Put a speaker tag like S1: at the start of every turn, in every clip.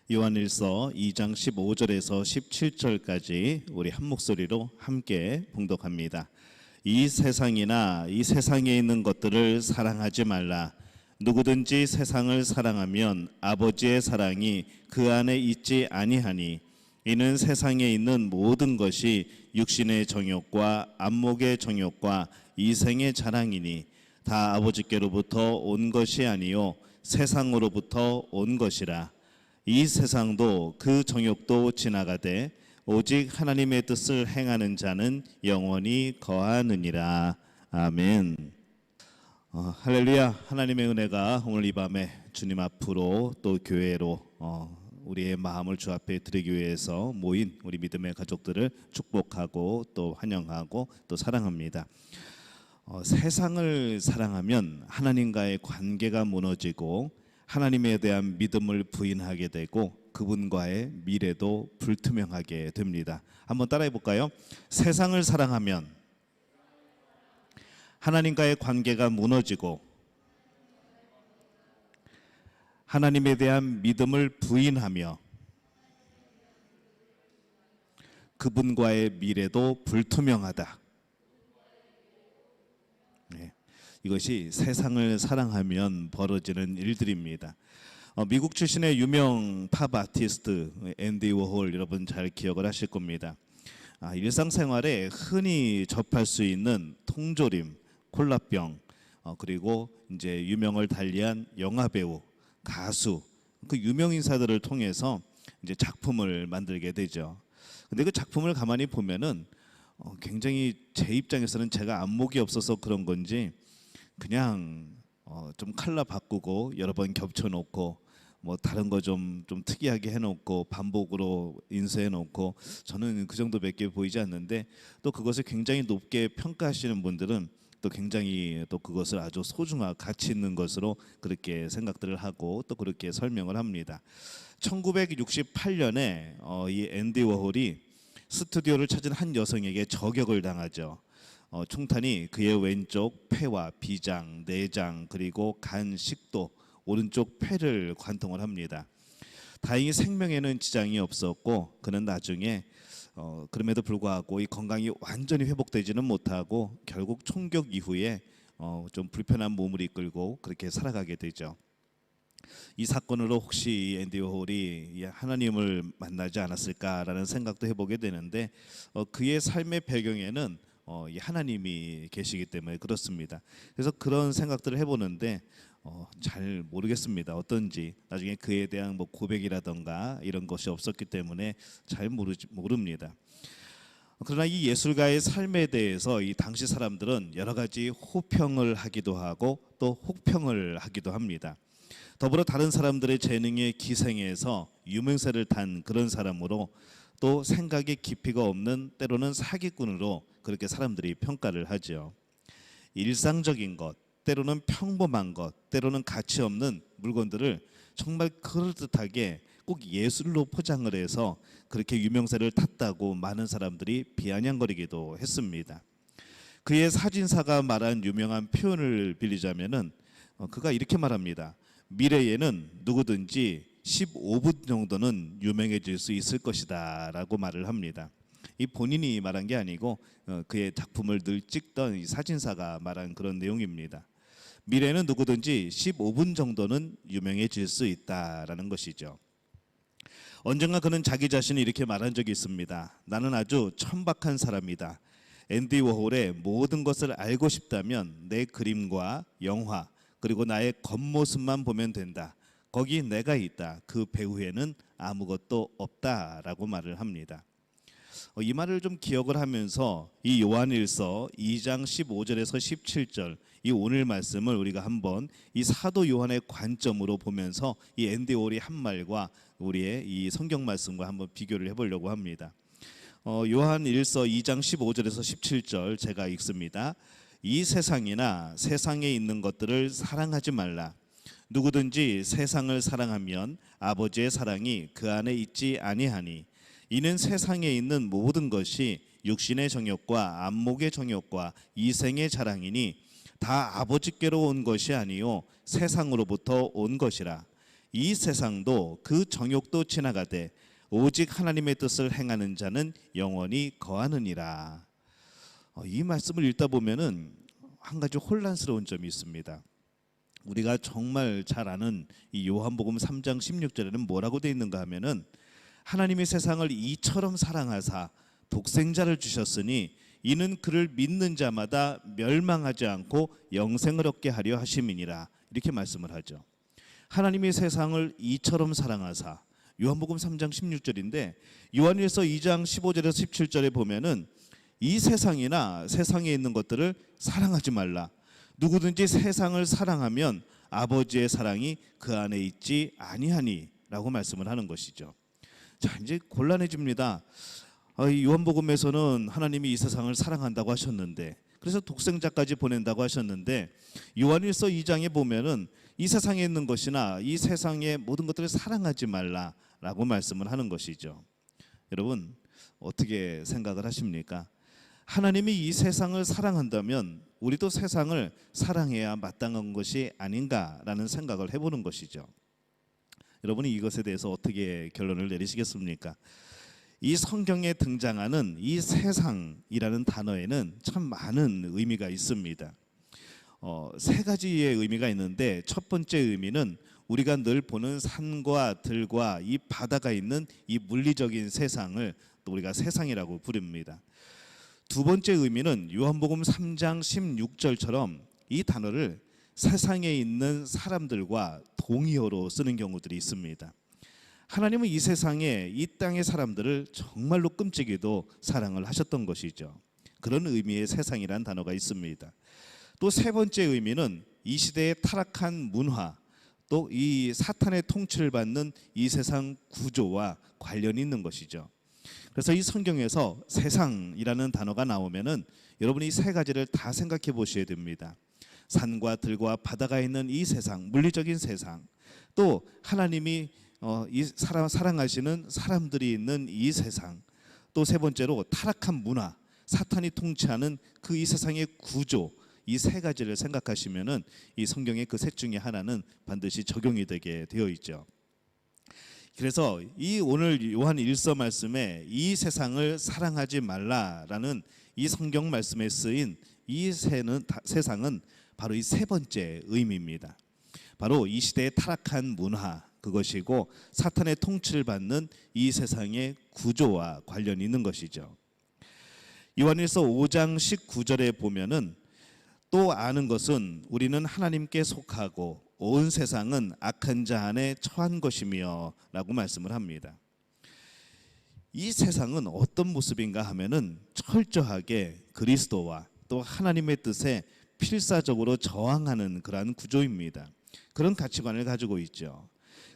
S1: 요한일서 2장 15절에서 17절까지 우리 한 목소리로 함께 봉독합니다. 이 세상이나 이 세상에 있는 것들을 사랑하지 말라. 누구든지 세상을 사랑하면 아버지의 사랑이 그 안에 있지 아니하니 이는 세상에 있는 모든 것이 육신의 정욕과 안목의 정욕과 이생의 자랑이니 다 아버지께로부터 온 것이 아니요 세상으로부터 온 것이라. 이 세상도 그 정욕도 지나가되 오직 하나님의 뜻을 행하는 자는 영원히 거하느니라. 아멘. 할렐루야. 하나님의 은혜가 오늘 이 밤에 주님 앞으로 또 교회로 우리의 마음을 주 앞에 드리기 위해서 모인 우리 믿음의 가족들을 축복하고 또 환영하고 또 사랑합니다. 세상을 사랑하면 하나님과의 관계가 무너지고 하나님에 대한 믿음을 부인하게 되고 그분과의 미래도 불투명하게 됩니다. 한번 따라해 볼까요? 세상을 사랑하면 하나님과의 관계가 무너지고 하나님에 대한 믿음을 부인하며 그분과의 미래도 불투명하다. 네. 이것이 세상을 사랑하면 벌어지는 일들입니다. 미국 출신의 유명 팝 아티스트 앤디 워홀, 여러분 잘 기억을 하실 겁니다. 일상생활에 흔히 접할 수 있는 통조림, 콜라병, 그리고 이제 유명을 달리한 영화배우, 가수, 그 유명 인사들을 통해서 이제 작품을 만들게 되죠. 근데 그 작품을 가만히 보면은 굉장히 제 입장에서는 제가 안목이 없어서 그런 건지 그냥 좀 컬러 바꾸고 여러 번 겹쳐놓고 뭐 다른 거 좀 특이하게 해놓고 반복으로 인쇄해놓고 저는 그 정도밖에 보이지 않는데 또 그것을 굉장히 높게 평가하시는 분들은 또 굉장히 또 그것을 아주 소중한 가치 있는 것으로 그렇게 생각들을 하고 또 그렇게 설명을 합니다. 1968년에 이 앤디 워홀이 스튜디오를 찾은 한 여성에게 저격을 당하죠. 총탄이 그의 왼쪽 폐와 비장, 내장 그리고 간, 식도, 오른쪽 폐를 관통을 합니다. 다행히 생명에는 지장이 없었고 그는 나중에 그럼에도 불구하고 이 건강이 완전히 회복되지는 못하고 결국 총격 이후에 좀 불편한 몸을 이끌고 그렇게 살아가게 되죠. 이 사건으로 혹시 앤디 워홀이 하나님을 만나지 않았을까라는 생각도 해보게 되는데 그의 삶의 배경에는 하나님이 계시기 때문에 그렇습니다. 그래서 그런 생각들을 해보는데 잘 모르겠습니다. 어떤지 나중에 그에 대한 뭐 고백이라던가 이런 것이 없었기 때문에 잘 모릅니다. 그러나 이 예술가의 삶에 대해서 이 당시 사람들은 여러 가지 호평을 하기도 하고 또 혹평을 하기도 합니다. 더불어 다른 사람들의 재능에 기생해서 유명세를 탄 그런 사람으로 또 생각의 깊이가 없는 때로는 사기꾼으로 그렇게 사람들이 평가를 하죠. 일상적인 것, 때로는 평범한 것, 때로는 가치 없는 물건들을 정말 그럴듯하게 꼭 예술로 포장을 해서 그렇게 유명세를 탔다고 많은 사람들이 비아냥거리기도 했습니다. 그의 사진사가 말한 유명한 표현을 빌리자면은 그가 이렇게 말합니다. 미래에는 누구든지 15분 정도는 유명해질 수 있을 것이다 라고 말을 합니다. 이 본인이 말한 게 아니고 그의 작품을 늘 찍던 이 사진사가 말한 그런 내용입니다. 미래는 누구든지 15분 정도는 유명해질 수 있다라는 것이죠. 언젠가 그는 자기 자신이 이렇게 말한 적이 있습니다. 나는 아주 천박한 사람이다. 앤디 워홀의 모든 것을 알고 싶다면 내 그림과 영화 그리고 나의 겉모습만 보면 된다. 거기 내가 있다. 그 배후에는 아무것도 없다라고 말을 합니다. 이 말을 좀 기억을 하면서 이 요한일서 2장 15절에서 17절 이 오늘 말씀을 우리가 한번 이 사도 요한의 관점으로 보면서 이 앤디 워홀이 한 말과 우리의 이 성경 말씀과 한번 비교를 해보려고 합니다. 요한일서 2장 15절에서 17절 제가 읽습니다. 이 세상이나 세상에 있는 것들을 사랑하지 말라. 누구든지 세상을 사랑하면 아버지의 사랑이 그 안에 있지 아니하니 이는 세상에 있는 모든 것이 육신의 정욕과 안목의 정욕과 이생의 자랑이니 다 아버지께로 온 것이 아니요 세상으로부터 온 것이라. 이 세상도 그 정욕도 지나가되 오직 하나님의 뜻을 행하는 자는 영원히 거하느니라. 이 말씀을 읽다 보면은 한 가지 혼란스러운 점이 있습니다. 우리가 정말 잘 아는 이 요한복음 3장 16절에는 뭐라고 되어 있는가 하면은 하나님이 세상을 이처럼 사랑하사 독생자를 주셨으니 이는 그를 믿는 자마다 멸망하지 않고 영생을 얻게 하려 하심이니라. 이렇게 말씀을 하죠. 하나님이 세상을 이처럼 사랑하사, 요한복음 3장 16절인데 요한일서 2장 15절에서 17절에 보면은 이 세상이나 세상에 있는 것들을 사랑하지 말라. 누구든지 세상을 사랑하면 아버지의 사랑이 그 안에 있지 아니하니 라고 말씀을 하는 것이죠. 자, 이제 곤란해집니다. 요한복음에서는 하나님이 이 세상을 사랑한다고 하셨는데, 그래서 독생자까지 보낸다고 하셨는데, 요한일서 2장에 보면은 이 세상에 있는 것이나 이 세상의 모든 것들을 사랑하지 말라라고 말씀을 하는 것이죠. 여러분 어떻게 생각을 하십니까? 하나님이 이 세상을 사랑한다면 우리도 세상을 사랑해야 마땅한 것이 아닌가라는 생각을 해보는 것이죠. 여러분이 이것에 대해서 어떻게 결론을 내리시겠습니까? 이 성경에 등장하는 이 세상이라는 단어에는 참 많은 의미가 있습니다. 세 가지의 의미가 있는데 첫 번째 의미는 우리가 늘 보는 산과 들과 이 바다가 있는 이 물리적인 세상을 또 우리가 세상이라고 부릅니다. 두 번째 의미는 요한복음 3장 16절처럼 이 단어를 세상에 있는 사람들과 동의어로 쓰는 경우들이 있습니다. 하나님은 이 세상에 이 땅의 사람들을 정말로 끔찍이도 사랑을 하셨던 것이죠. 그런 의미의 세상이라는 단어가 있습니다. 또 세 번째 의미는 이 시대의 타락한 문화, 또 이 사탄의 통치를 받는 이 세상 구조와 관련이 있는 것이죠. 그래서 이 성경에서 세상이라는 단어가 나오면은 여러분이 이 세 가지를 다 생각해 보셔야 됩니다. 산과 들과 바다가 있는 이 세상, 물리적인 세상, 또 하나님이 사랑하시는 사람들이 있는 이 세상, 또 세 번째로 타락한 문화, 사탄이 통치하는 그 이 세상의 구조, 이 세 가지를 생각하시면은 이 성경의 그 셋 중에 하나는 반드시 적용이 되게 되어 있죠. 그래서 이 오늘 요한 1서 말씀에 이 세상을 사랑하지 말라라는 이 성경 말씀에 쓰인 이 세상은 바로 이 세 번째 의미입니다. 바로 이 시대의 타락한 문화, 그것이고 사탄의 통치를 받는 이 세상의 구조와 관련이 있는 것이죠. 요한일서 5장 19절에 보면은 또 아는 것은 우리는 하나님께 속하고 온 세상은 악한 자 안에 처한 것이며 라고 말씀을 합니다. 이 세상은 어떤 모습인가 하면은 철저하게 그리스도와 또 하나님의 뜻에 필사적으로 저항하는 그러한 구조입니다. 그런 가치관을 가지고 있죠.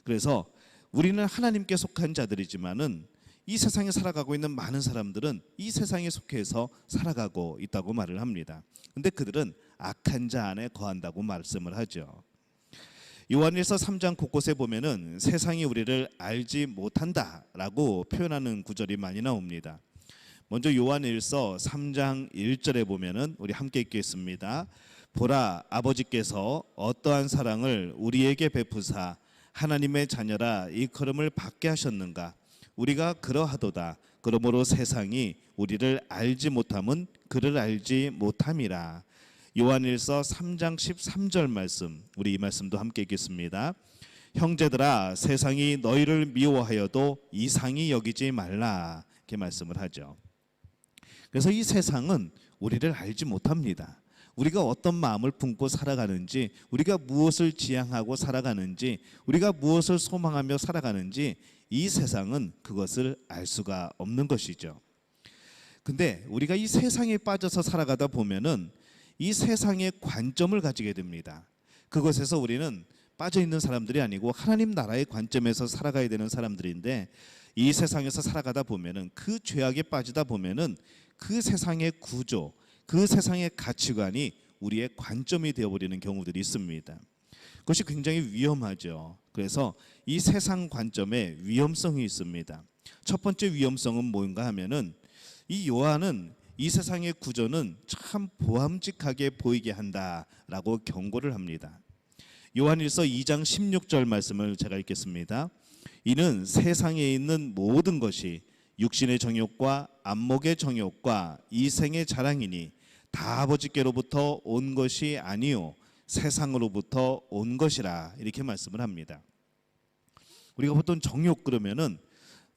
S1: 그래서 우리는 하나님께 속한 자들이지만은 이 세상에 살아가고 있는 많은 사람들은 이 세상에 속해서 살아가고 있다고 말을 합니다. 근데 그들은 악한 자 안에 거한다고 말씀을 하죠. 요한일서 3장 곳곳에 보면은 세상이 우리를 알지 못한다라고 표현하는 구절이 많이 나옵니다. 먼저 요한일서 3장 1절에 보면은 우리 함께 읽겠습니다. 보라, 아버지께서 어떠한 사랑을 우리에게 베푸사 하나님의 자녀라 일컬음을 받게 하셨는가. 우리가 그러하도다. 그러므로 세상이 우리를 알지 못함은 그를 알지 못함이라. 요한일서 3장 13절 말씀, 우리 이 말씀도 함께 읽겠습니다. 형제들아, 세상이 너희를 미워하여도 이상히 여기지 말라. 이렇게 말씀을 하죠. 그래서 이 세상은 우리를 알지 못합니다. 우리가 어떤 마음을 품고 살아가는지, 우리가 무엇을 지향하고 살아가는지, 우리가 무엇을 소망하며 살아가는지 이 세상은 그것을 알 수가 없는 것이죠. 근데 우리가 이 세상에 빠져서 살아가다 보면은 이 세상의 관점을 가지게 됩니다. 그것에서 우리는 빠져 있는 사람들이 아니고 하나님 나라의 관점에서 살아가야 되는 사람들인데, 이 세상에서 살아가다 보면은 그 죄악에 빠지다 보면은 그 세상의 구조, 그 세상의 가치관이 우리의 관점이 되어버리는 경우들이 있습니다. 그것이 굉장히 위험하죠. 그래서 이 세상 관점에 위험성이 있습니다. 첫 번째 위험성은 뭔가 하면은 이 요한은 이 세상의 구조는 참 보암직하게 보이게 한다라고 경고를 합니다. 요한일서 2장 16절 말씀을 제가 읽겠습니다. 이는 세상에 있는 모든 것이 육신의 정욕과 안목의 정욕과 이생의 자랑이니 다 아버지께로부터 온 것이 아니요 세상으로부터 온 것이라, 이렇게 말씀을 합니다. 우리가 보통 정욕 그러면은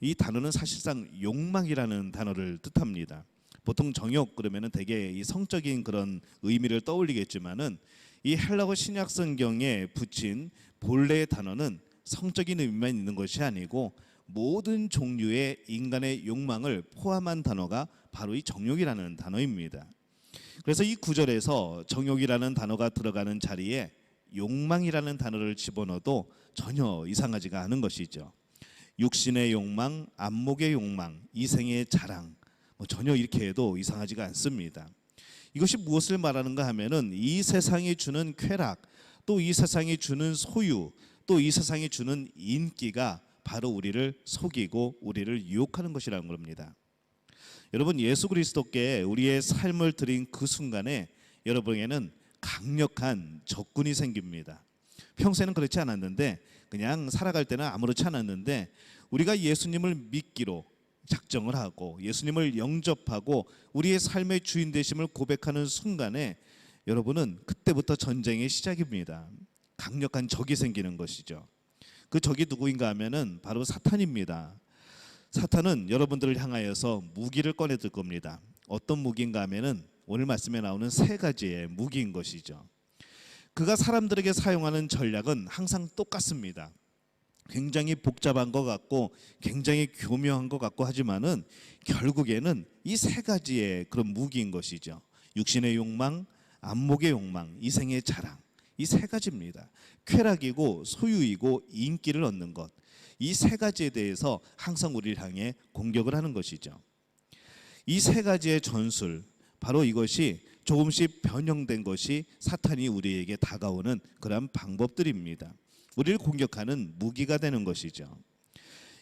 S1: 이 단어는 사실상 욕망이라는 단어를 뜻합니다. 보통 정욕 그러면은 되게 이 성적인 그런 의미를 떠올리겠지만은 이 헬라어 신약 성경에 붙인 본래의 단어는 성적인 의미만 있는 것이 아니고 모든 종류의 인간의 욕망을 포함한 단어가 바로 이 정욕이라는 단어입니다. 그래서 이 구절에서 정욕이라는 단어가 들어가는 자리에 욕망이라는 단어를 집어넣어도 전혀 이상하지가 않은 것이죠. 육신의 욕망, 안목의 욕망, 이생의 자랑, 전혀 이렇게 해도 이상하지가 않습니다. 이것이 무엇을 말하는가 하면은 이 세상이 주는 쾌락, 또 이 세상이 주는 소유, 또 이 세상이 주는 인기가 바로 우리를 속이고 우리를 유혹하는 것이라는 겁니다. 여러분, 예수 그리스도께 우리의 삶을 드린 그 순간에 여러분에게는 강력한 적군이 생깁니다. 평소에는 그렇지 않았는데, 그냥 살아갈 때는 아무렇지 않았는데, 우리가 예수님을 믿기로 작정을 하고 예수님을 영접하고 우리의 삶의 주인 되심을 고백하는 순간에 여러분은 그때부터 전쟁의 시작입니다. 강력한 적이 생기는 것이죠. 그 적이 누구인가 하면은 바로 사탄입니다. 사탄은 여러분들을 향하여서 무기를 꺼내들 겁니다. 어떤 무기인가 하면은 오늘 말씀에 나오는 세 가지의 무기인 것이죠. 그가 사람들에게 사용하는 전략은 항상 똑같습니다. 굉장히 복잡한 것 같고 굉장히 교묘한 것 같고 하지만은 결국에는 이 세 가지의 그런 무기인 것이죠. 육신의 욕망, 안목의 욕망, 이생의 자랑, 이 세 가지입니다. 쾌락이고 소유이고 인기를 얻는 것, 이 세 가지에 대해서 항상 우리를 향해 공격을 하는 것이죠. 이 세 가지의 전술, 바로 이것이 조금씩 변형된 것이 사탄이 우리에게 다가오는 그러한 방법들입니다. 우리를 공격하는 무기가 되는 것이죠.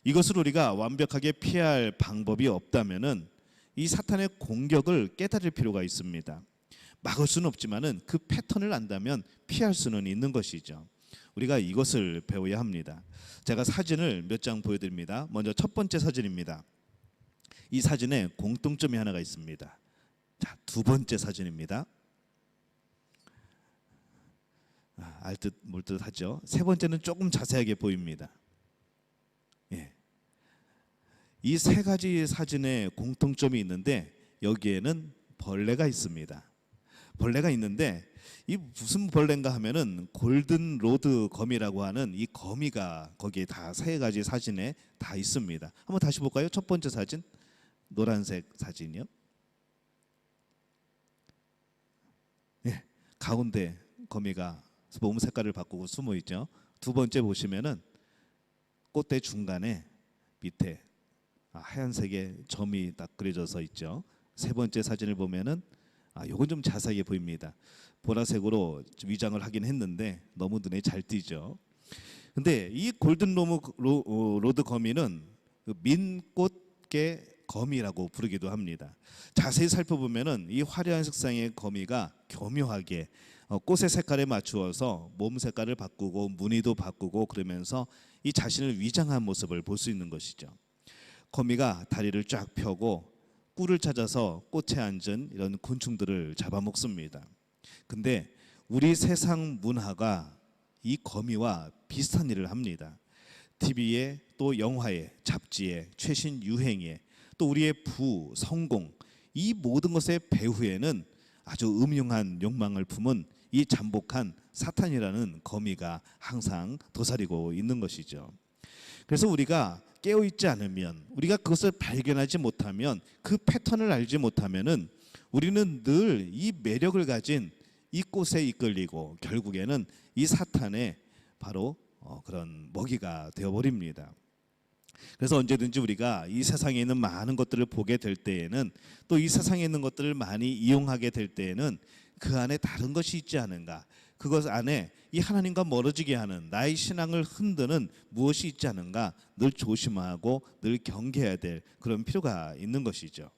S1: 이것을 우리가 완벽하게 피할 방법이 없다면은 이 사탄의 공격을 깨달을 필요가 있습니다. 막을 수는 없지만은 그 패턴을 안다면 피할 수는 있는 것이죠. 우리가 이것을 배워야 합니다. 제가 사진을 몇 장 보여드립니다. 먼저 첫 번째 사진입니다. 이 사진에 공통점이 하나가 있습니다. 자, 두 번째 사진입니다. 알듯 몰듯 하죠. 세 번째는 조금 자세하게 보입니다. 예. 이 세 가지 사진에 공통점이 있는데 여기에는 벌레가 있습니다. 벌레가 있는데 이 무슨 벌레인가 하면은 골든 로드 거미라고 하는 이 거미가 거기에 다 세 가지 사진에 다 있습니다. 한번 다시 볼까요? 첫 번째 사진, 노란색 사진이요. 예, 가운데 거미가 몸 색깔을 바꾸고 숨어 있죠. 두 번째 보시면은 꽃대 중간에 밑에 하얀색의 점이 딱 그려져서 있죠. 세 번째 사진을 보면은 요건 좀 자세하게 보입니다. 보라색으로 위장을 하긴 했는데 너무 눈에 잘 띄죠. 근데 이 골든 로드 거미는 민꽃게 거미라고 부르기도 합니다. 자세히 살펴보면은 이 화려한 색상의 거미가 교묘하게 꽃의 색깔에 맞추어서 몸 색깔을 바꾸고 무늬도 바꾸고 그러면서 이 자신을 위장한 모습을 볼 수 있는 것이죠. 거미가 다리를 쫙 펴고 꿀을 찾아서 꽃에 앉은 이런 곤충들을 잡아먹습니다. 근데 우리 세상 문화가 이 거미와 비슷한 일을 합니다. TV에 또 영화에 잡지에 최신 유행에 또 우리의 부, 성공, 이 모든 것의 배후에는 아주 음흉한 욕망을 품은 이 잠복한 사탄이라는 거미가 항상 도사리고 있는 것이죠. 그래서 우리가 깨어있지 않으면, 우리가 그것을 발견하지 못하면, 그 패턴을 알지 못하면은 우리는 늘 이 매력을 가진 이 꽃에 이끌리고 결국에는 이 사탄의 바로 그런 먹이가 되어버립니다. 그래서 언제든지 우리가 이 세상에 있는 많은 것들을 보게 될 때에는, 또 이 세상에 있는 것들을 많이 이용하게 될 때에는 그 안에 다른 것이 있지 않은가, 그것 안에 이 하나님과 멀어지게 하는, 나의 신앙을 흔드는 무엇이 있지 않은가 늘 조심하고 늘 경계해야 될 그런 필요가 있는 것이죠.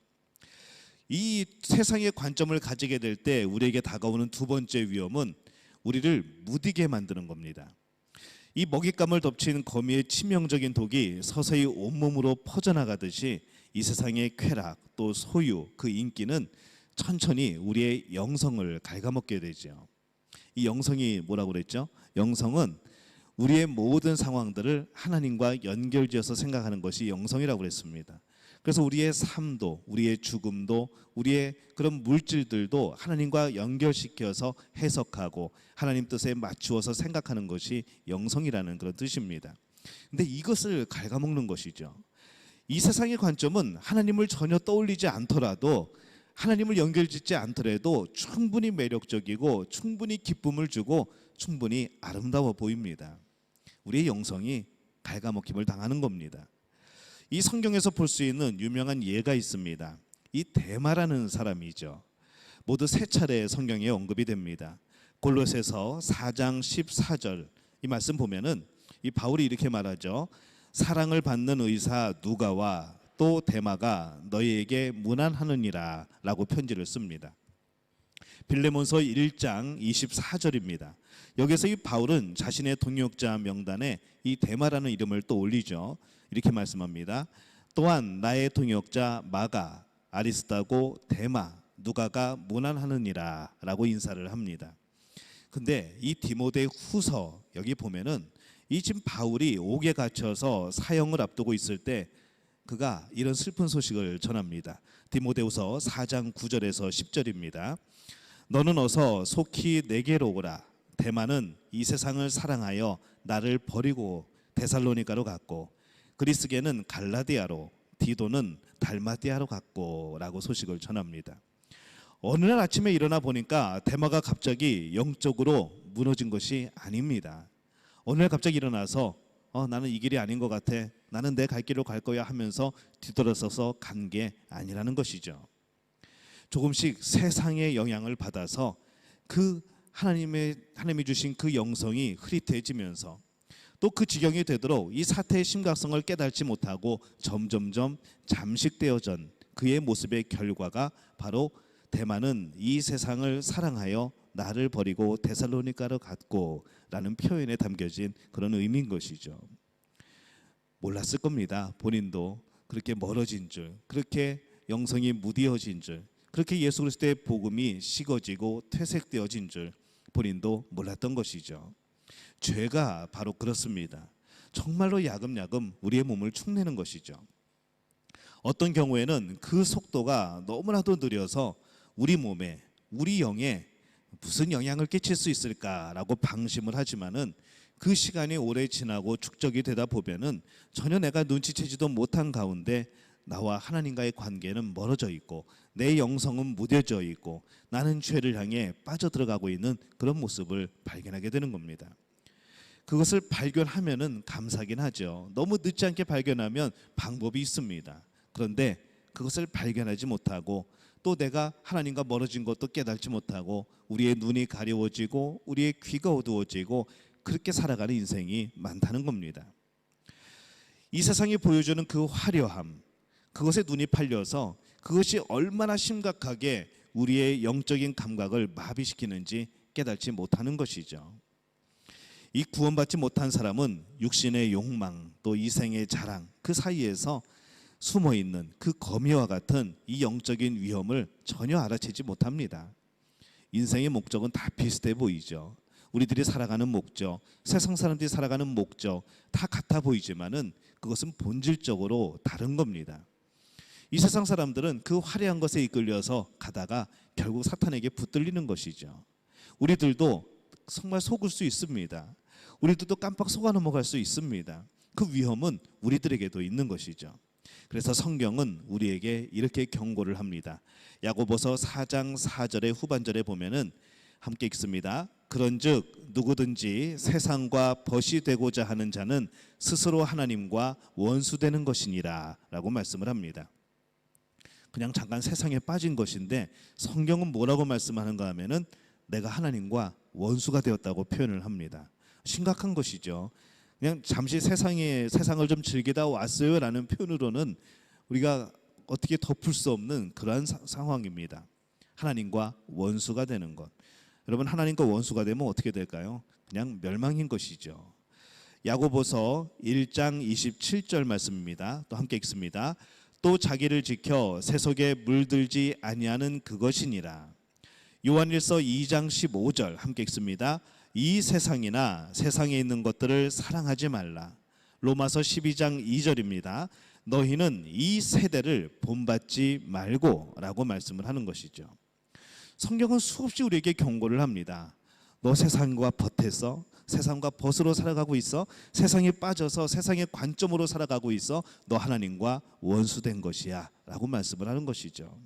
S1: 이 세상의 관점을 가지게 될 때 우리에게 다가오는 두 번째 위험은 우리를 무디게 만드는 겁니다. 이 먹잇감을 덮친 거미의 치명적인 독이 서서히 온몸으로 퍼져나가듯이 이 세상의 쾌락 또 소유 그 인기는 천천히 우리의 영성을 갉아먹게 되죠. 이 영성이 뭐라고 그랬죠? 영성은 우리의 모든 상황들을 하나님과 연결지어서 생각하는 것이 영성이라고 그랬습니다. 그래서 우리의 삶도 우리의 죽음도 우리의 그런 물질들도 하나님과 연결시켜서 해석하고 하나님 뜻에 맞추어서 생각하는 것이 영성이라는 그런 뜻입니다. 근데 이것을 갉아먹는 것이죠. 이 세상의 관점은 하나님을 전혀 떠올리지 않더라도 하나님을 연결짓지 않더라도 충분히 매력적이고 충분히 기쁨을 주고 충분히 아름다워 보입니다. 우리의 영성이 갉아먹힘을 당하는 겁니다. 이 성경에서 볼 수 있는 유명한 예가 있습니다. 이 데마라는 사람이죠. 모두 세 차례 성경에 언급이 됩니다. 골로새서 4장 14절 이 말씀 보면은 이 바울이 이렇게 말하죠. 사랑을 받는 의사 누가와 또 데마가 너희에게 문안하느니라 라고 편지를 씁니다. 빌레몬서 1장 24절입니다. 여기서 이 바울은 자신의 동역자 명단에 이 데마라는 이름을 또 올리죠. 이렇게 말씀합니다. 또한 나의 동역자 마가, 아리스다고, 데마, 누가가 문안하느니라 라고 인사를 합니다. 근데 이 디모데 후서 여기 보면은 이 지금 바울이 옥에 갇혀서 사형을 앞두고 있을 때 그가 이런 슬픈 소식을 전합니다. 디모데후서 4장 9절에서 10절입니다. 너는 어서 속히 내게로 오라. 데마는 이 세상을 사랑하여 나를 버리고 데살로니가로 갔고 그리스게는 갈라디아로 디도는 달마디아로 갔고 라고 소식을 전합니다. 어느 날 아침에 일어나 보니까 데마가 갑자기 영적으로 무너진 것이 아닙니다. 어느 날 갑자기 일어나서 나는 이 길이 아닌 것 같아. 나는 내 갈 길로 갈 거야 하면서 뒤돌아서서 간 게 아니라는 것이죠. 조금씩 세상의 영향을 받아서 그 하나님이 주신 그 영성이 흐릿해지면서 또 그 지경이 되도록 이 사태의 심각성을 깨닫지 못하고 점점점 잠식되어진 그의 모습의 결과가 바로 데마는 이 세상을 사랑하여 나를 버리고 데살로니가로 갔고 라는 표현에 담겨진 그런 의미인 것이죠. 몰랐을 겁니다. 본인도 그렇게 멀어진 줄, 그렇게 영성이 무디어진 줄, 그렇게 예수 그리스도의 복음이 식어지고 퇴색되어진 줄 본인도 몰랐던 것이죠. 죄가 바로 그렇습니다. 정말로 야금야금 우리의 몸을 축내는 것이죠. 어떤 경우에는 그 속도가 너무나도 느려서 우리 몸에, 우리 영에 무슨 영향을 끼칠 수 있을까라고 방심을 하지만은 그 시간이 오래 지나고 축적이 되다 보면은 전혀 내가 눈치채지도 못한 가운데 나와 하나님과의 관계는 멀어져 있고 내 영성은 무뎌져 있고 나는 죄를 향해 빠져들어가고 있는 그런 모습을 발견하게 되는 겁니다. 그것을 발견하면은 감사하긴 하죠. 너무 늦지 않게 발견하면 방법이 있습니다. 그런데 그것을 발견하지 못하고 또 내가 하나님과 멀어진 것도 깨닫지 못하고 우리의 눈이 가려워지고 우리의 귀가 어두워지고 그렇게 살아가는 인생이 많다는 겁니다. 이 세상이 보여주는 그 화려함, 그것에 눈이 팔려서 그것이 얼마나 심각하게 우리의 영적인 감각을 마비시키는지 깨닫지 못하는 것이죠. 이 구원받지 못한 사람은 육신의 욕망 또 이생의 자랑 그 사이에서 숨어있는 그 거미와 같은 이 영적인 위험을 전혀 알아채지 못합니다. 인생의 목적은 다 비슷해 보이죠. 우리들이 살아가는 목적, 세상 사람들이 살아가는 목적 다 같아 보이지만은 그것은 본질적으로 다른 겁니다. 이 세상 사람들은 그 화려한 것에 이끌려서 가다가 결국 사탄에게 붙들리는 것이죠. 우리들도 정말 속을 수 있습니다. 우리들도 깜빡 속아 넘어갈 수 있습니다. 그 위험은 우리들에게도 있는 것이죠. 그래서 성경은 우리에게 이렇게 경고를 합니다. 야고보서 4장 4절의 후반절에 보면은 함께 읽습니다. 그런즉 누구든지 세상과 벗이 되고자 하는 자는 스스로 하나님과 원수되는 것이니라 라고 말씀을 합니다. 그냥 잠깐 세상에 빠진 것인데 성경은 뭐라고 말씀하는가 하면은 내가 하나님과 원수가 되었다고 표현을 합니다. 심각한 것이죠. 그냥 잠시 세상을 좀 즐기다 왔어요라는 표현으로는 우리가 어떻게 덮을 수 없는 그러한 상황입니다. 하나님과 원수가 되는 것. 여러분, 하나님과 원수가 되면 어떻게 될까요? 그냥 멸망인 것이죠. 야고보서 1장 27절 말씀입니다. 또 함께 읽습니다. 또 자기를 지켜 세속에 물들지 아니하는 그것이니라. 요한일서 2장 15절 함께 읽습니다. 이 세상이나 세상에 있는 것들을 사랑하지 말라. 로마서 12장 2절입니다. 너희는 이 세대를 본받지 말고 라고 말씀을 하는 것이죠. 성경은 수없이 우리에게 경고를 합니다. 너 세상과 벗해서 세상과 벗으로 살아가고 있어. 세상에 빠져서 세상의 관점으로 살아가고 있어. 너 하나님과 원수된 것이야 라고 말씀을 하는 것이죠.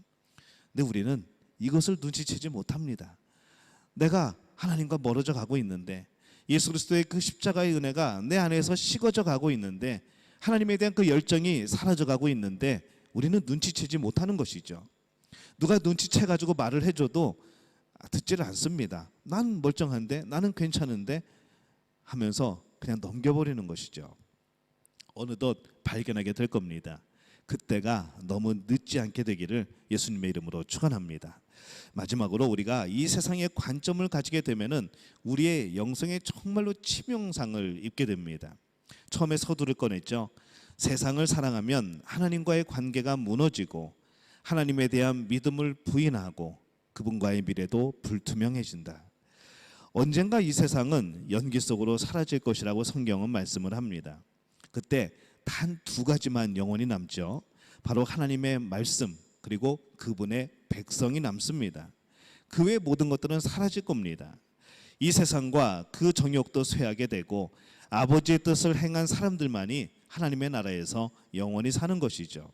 S1: 근데 우리는 이것을 눈치채지 못합니다. 내가 하나님과 멀어져 가고 있는데, 예수 그리스도의 그 십자가의 은혜가 내 안에서 식어져 가고 있는데, 하나님에 대한 그 열정이 사라져 가고 있는데 우리는 눈치채지 못하는 것이죠. 누가 눈치채 가지고 말을 해줘도 듣지를 않습니다. 난 멀쩡한데, 나는 괜찮은데 하면서 그냥 넘겨버리는 것이죠. 어느덧 발견하게 될 겁니다. 그때가 너무 늦지 않게 되기를 예수님의 이름으로 축원합니다. 마지막으로 우리가 이 세상의 관점을 가지게 되면은 우리의 영성에 정말로 치명상을 입게 됩니다. 처음에 서두를 꺼냈죠. 세상을 사랑하면 하나님과의 관계가 무너지고 하나님에 대한 믿음을 부인하고 그분과의 미래도 불투명해진다. 언젠가 이 세상은 연기 속으로 사라질 것이라고 성경은 말씀을 합니다. 그때 단 두 가지만 영원히 남죠. 바로 하나님의 말씀, 그리고 그분의 백성이 남습니다. 그 외 모든 것들은 사라질 겁니다. 이 세상과 그 정욕도 쇠하게 되고 아버지의 뜻을 행한 사람들만이 하나님의 나라에서 영원히 사는 것이죠.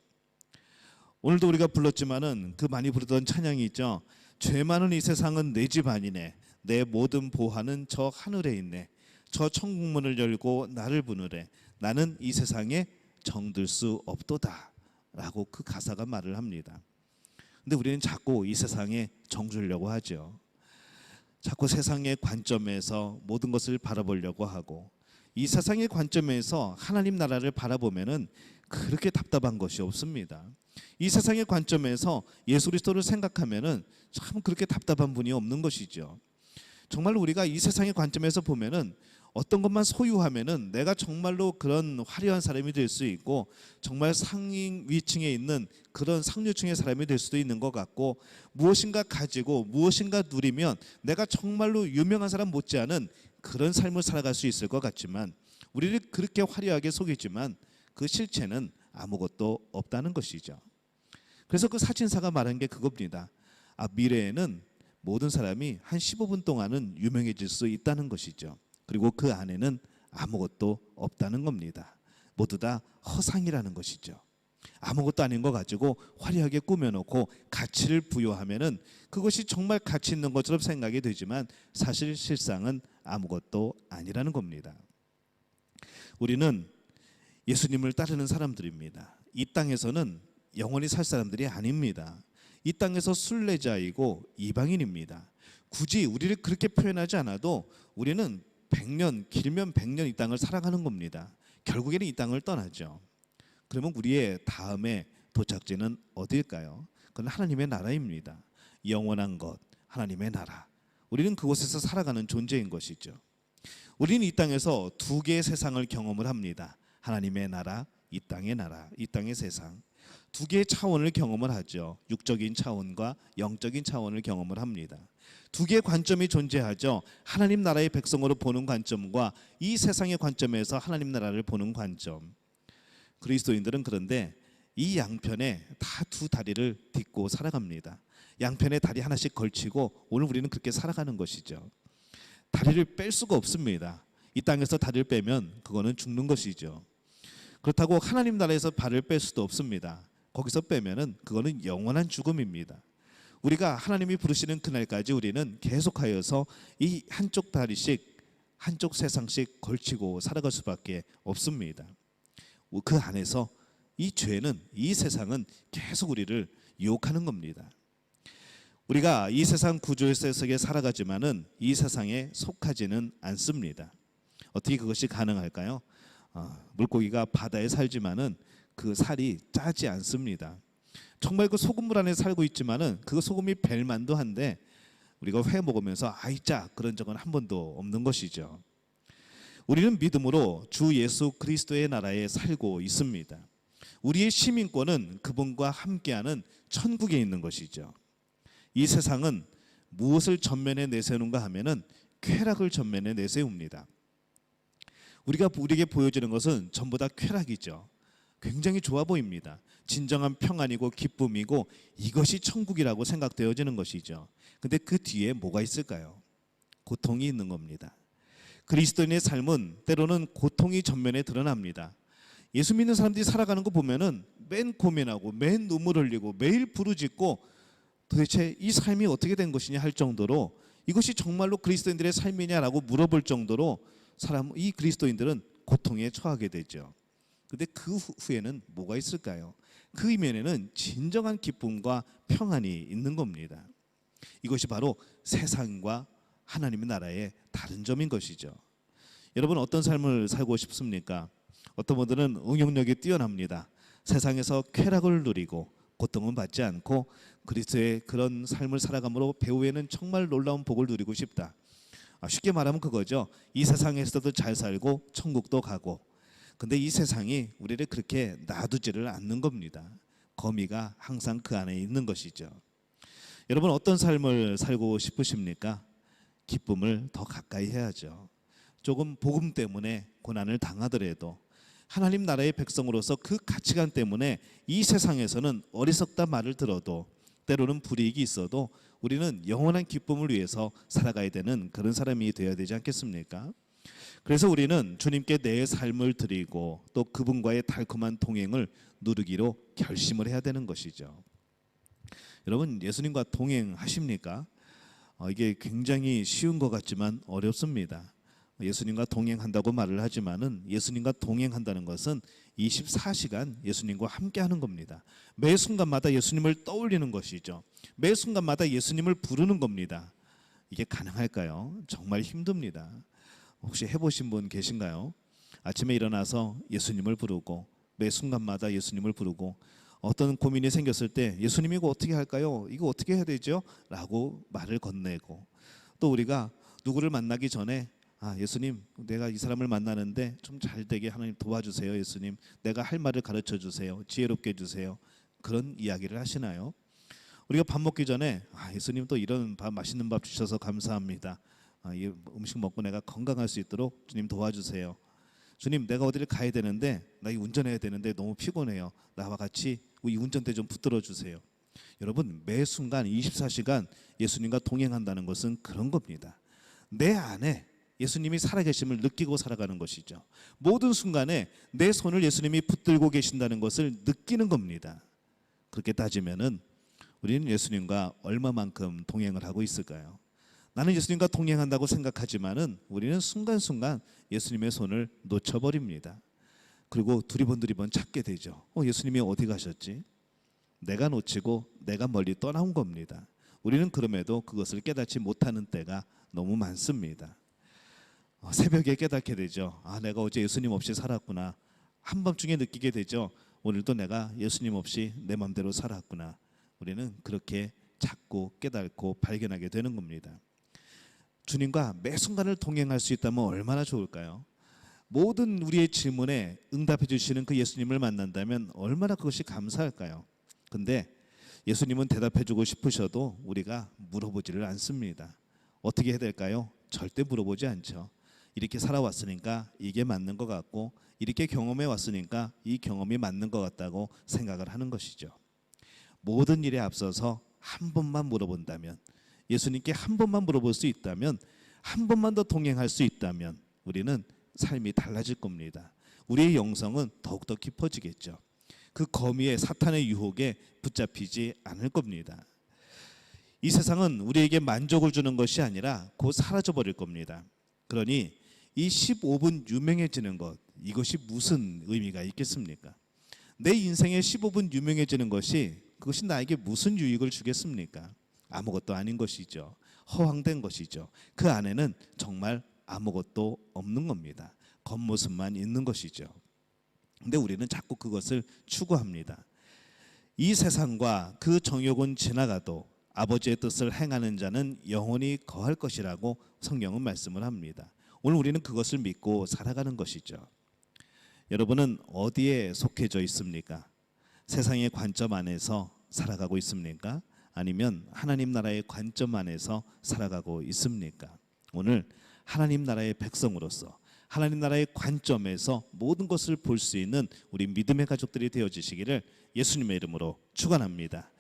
S1: 오늘도 우리가 불렀지만은 그 많이 부르던 찬양이 있죠. 죄 많은 이 세상은 내 집 아니네. 내 모든 보화는 저 하늘에 있네. 저 천국문을 열고 나를 부르래. 나는 이 세상에 정들 수 없도다 라고 그 가사가 말을 합니다. 근데 우리는 자꾸 이 세상에 정주려고 하죠. 자꾸 세상의 관점에서 모든 것을 바라보려고 하고, 이 세상의 관점에서 하나님 나라를 바라보면은 그렇게 답답한 것이 없습니다. 이 세상의 관점에서 예수 그리스도를 생각하면은 참 그렇게 답답한 분이 없는 것이죠. 정말 우리가 이 세상의 관점에서 보면은 어떤 것만 소유하면은 내가 정말로 그런 화려한 사람이 될 수 있고, 정말 상위 위층에 있는 그런 상류층의 사람이 될 수도 있는 것 같고, 무엇인가 가지고 무엇인가 누리면 내가 정말로 유명한 사람 못지않은 그런 삶을 살아갈 수 있을 것 같지만, 우리를 그렇게 화려하게 속이지만 그 실체는 아무것도 없다는 것이죠. 그래서 그 사진사가 말한 게 그겁니다. 미래에는 모든 사람이 한 15분 동안은 유명해질 수 있다는 것이죠. 그리고 그 안에는 아무것도 없다는 겁니다. 모두 다 허상이라는 것이죠. 아무것도 아닌 거 가지고 화려하게 꾸며놓고 가치를 부여하면은 그것이 정말 가치 있는 것처럼 생각이 되지만 사실 실상은 아무것도 아니라는 겁니다. 우리는 예수님을 따르는 사람들입니다. 이 땅에서는 영원히 살 사람들이 아닙니다. 이 땅에서 순례자이고 이방인입니다. 굳이 우리를 그렇게 표현하지 않아도 우리는 100년, 길면 100년 이 땅을 살아가는 겁니다. 결국에는 이 땅을 떠나죠. 그러면 우리의 다음에 도착지는 어디일까요? 그건 하나님의 나라입니다. 영원한 것, 하나님의 나라. 우리는 그곳에서 살아가는 존재인 것이죠. 우리는 이 땅에서 두 개의 세상을 경험을 합니다. 하나님의 나라, 이 땅의 나라, 이 땅의 세상. 두 개의 차원을 경험을 하죠. 육적인 차원과 영적인 차원을 경험을 합니다. 두 개의 관점이 존재하죠. 하나님 나라의 백성으로 보는 관점과 이 세상의 관점에서 하나님 나라를 보는 관점. 그리스도인들은 그런데 이 양편에 다 두 다리를 딛고 살아갑니다. 양편에 다리 하나씩 걸치고 오늘 우리는 그렇게 살아가는 것이죠. 다리를 뺄 수가 없습니다. 이 땅에서 다리를 빼면 그거는 죽는 것이죠. 그렇다고 하나님 나라에서 발을 뺄 수도 없습니다. 거기서 빼면은 그거는 영원한 죽음입니다. 우리가 하나님이 부르시는 그날까지 우리는 계속하여서 이 한쪽 다리씩, 한쪽 세상씩 걸치고 살아갈 수밖에 없습니다. 그 안에서 이 죄는, 이 세상은 계속 우리를 유혹하는 겁니다. 우리가 이 세상 구조의 속에 살아가지만은 이 세상에 속하지는 않습니다. 어떻게 그것이 가능할까요? 물고기가 바다에 살지만은 그 살이 짜지 않습니다. 정말 그 소금물 안에 살고 있지만은 그 소금이 벨만도 한데 우리가 회 먹으면서 아이짜 그런 적은 한 번도 없는 것이죠. 우리는 믿음으로 주 예수 그리스도의 나라에 살고 있습니다. 우리의 시민권은 그분과 함께하는 천국에 있는 것이죠. 이 세상은 무엇을 전면에 내세우는가 하면은 쾌락을 전면에 내세웁니다. 우리에게 보여지는 것은 전부 다 쾌락이죠. 굉장히 좋아 보입니다. 진정한 평안이고 기쁨이고 이것이 천국이라고 생각되어지는 것이죠. 근데 그 뒤에 뭐가 있을까요? 고통이 있는 겁니다. 그리스도인의 삶은 때로는 고통이 전면에 드러납니다. 예수 믿는 사람들이 살아가는 거 보면은 맨 고민하고 맨 눈물 흘리고 매일 부르짖고 도대체 이 삶이 어떻게 된 것이냐 할 정도로 이것이 정말로 그리스도인들의 삶이냐라고 물어볼 정도로 이 그리스도인들은 고통에 처하게 되죠. 그런데 그 후에는 뭐가 있을까요? 그 이면에는 진정한 기쁨과 평안이 있는 겁니다. 이것이 바로 세상과 하나님의 나라의 다른 점인 것이죠. 여러분 어떤 삶을 살고 싶습니까? 어떤 분들은 응용력이 뛰어납니다. 세상에서 쾌락을 누리고 고통은 받지 않고 그리스도의 그런 삶을 살아감으로 배후에는 정말 놀라운 복을 누리고 싶다. 쉽게 말하면 그거죠. 이 세상에서도 잘 살고 천국도 가고. 근데 이 세상이 우리를 그렇게 놔두지를 않는 겁니다. 거미가 항상 그 안에 있는 것이죠. 여러분 어떤 삶을 살고 싶으십니까? 기쁨을 더 가까이 해야죠. 조금 복음 때문에 고난을 당하더라도 하나님 나라의 백성으로서 그 가치관 때문에 이 세상에서는 어리석다 말을 들어도 때로는 불이익이 있어도 우리는 영원한 기쁨을 위해서 살아가야 되는 그런 사람이 되어야 되지 않겠습니까? 그래서 우리는 주님께 내 삶을 드리고 또 그분과의 달콤한 동행을 누리기로 결심을 해야 되는 것이죠. 여러분 예수님과 동행하십니까? 이게 굉장히 쉬운 것 같지만 어렵습니다. 예수님과 동행한다고 말을 하지만은 예수님과 동행한다는 것은 24시간 예수님과 함께하는 겁니다. 매 순간마다 예수님을 떠올리는 것이죠. 매 순간마다 예수님을 부르는 겁니다. 이게 가능할까요? 정말 힘듭니다. 혹시 해보신 분 계신가요? 아침에 일어나서 예수님을 부르고 매 순간마다 예수님을 부르고 어떤 고민이 생겼을 때 예수님 이거 어떻게 할까요? 이거 어떻게 해야 되죠? 라고 말을 건네고 또 우리가 누구를 만나기 전에 예수님 내가 이 사람을 만나는데 좀 잘 되게 하나님 도와주세요. 예수님 내가 할 말을 가르쳐 주세요. 지혜롭게 해주세요. 그런 이야기를 하시나요? 우리가 밥 먹기 전에 예수님 또 이런 맛있는 밥 주셔서 감사합니다. 이 음식 먹고 내가 건강할 수 있도록 주님 도와주세요. 주님 내가 어디를 가야 되는데 나 이 운전해야 되는데 너무 피곤해요. 나와 같이 이 운전대 좀 붙들어 주세요. 여러분 매 순간 24시간 예수님과 동행한다는 것은 그런 겁니다. 내 안에 예수님이 살아계심을 느끼고 살아가는 것이죠. 모든 순간에 내 손을 예수님이 붙들고 계신다는 것을 느끼는 겁니다. 그렇게 따지면은 우리는 예수님과 얼마만큼 동행을 하고 있을까요? 나는 예수님과 동행한다고 생각하지만은 우리는 순간순간 예수님의 손을 놓쳐버립니다. 그리고 두리번 찾게 되죠. 예수님이 어디 가셨지? 내가 놓치고 내가 멀리 떠나온 겁니다. 우리는 그럼에도 그것을 깨닫지 못하는 때가 너무 많습니다. 새벽에 깨닫게 되죠. 내가 어제 예수님 없이 살았구나. 한밤중에 느끼게 되죠. 오늘도 내가 예수님 없이 내 맘대로 살았구나. 우리는 그렇게 자꾸 깨닫고 발견하게 되는 겁니다. 주님과 매 순간을 동행할 수 있다면 얼마나 좋을까요? 모든 우리의 질문에 응답해 주시는 그 예수님을 만난다면 얼마나 그것이 감사할까요? 근데 예수님은 대답해 주고 싶으셔도 우리가 물어보지를 않습니다. 어떻게 해야 될까요? 절대 물어보지 않죠. 이렇게 살아왔으니까 이게 맞는 것 같고 이렇게 경험해 왔으니까 이 경험이 맞는 것 같다고 생각을 하는 것이죠. 모든 일에 앞서서 한 번만 물어본다면, 예수님께 한 번만 물어볼 수 있다면, 한 번만 더 동행할 수 있다면 우리는 삶이 달라질 겁니다. 우리의 영성은 더욱더 깊어지겠죠. 그 거미의 사탄의 유혹에 붙잡히지 않을 겁니다. 이 세상은 우리에게 만족을 주는 것이 아니라 곧 사라져버릴 겁니다. 그러니 이 15분 유명해지는 것, 이것이 무슨 의미가 있겠습니까? 내 인생에 15분 유명해지는 것이 그것이 나에게 무슨 유익을 주겠습니까? 아무것도 아닌 것이죠. 허황된 것이죠. 그 안에는 정말 아무것도 없는 겁니다. 겉모습만 있는 것이죠. 근데 우리는 자꾸 그것을 추구합니다. 이 세상과 그 정욕은 지나가도 아버지의 뜻을 행하는 자는 영원히 거할 것이라고 성경은 말씀을 합니다. 오늘 우리는 그것을 믿고 살아가는 것이죠. 여러분은 어디에 속해져 있습니까? 세상의 관점 안에서 살아가고 있습니까? 아니면 하나님 나라의 관점 안에서 살아가고 있습니까? 오늘 하나님 나라의 백성으로서 하나님 나라의 관점에서 모든 것을 볼 수 있는 우리 믿음의 가족들이 되어지시기를 예수님의 이름으로 축원합니다.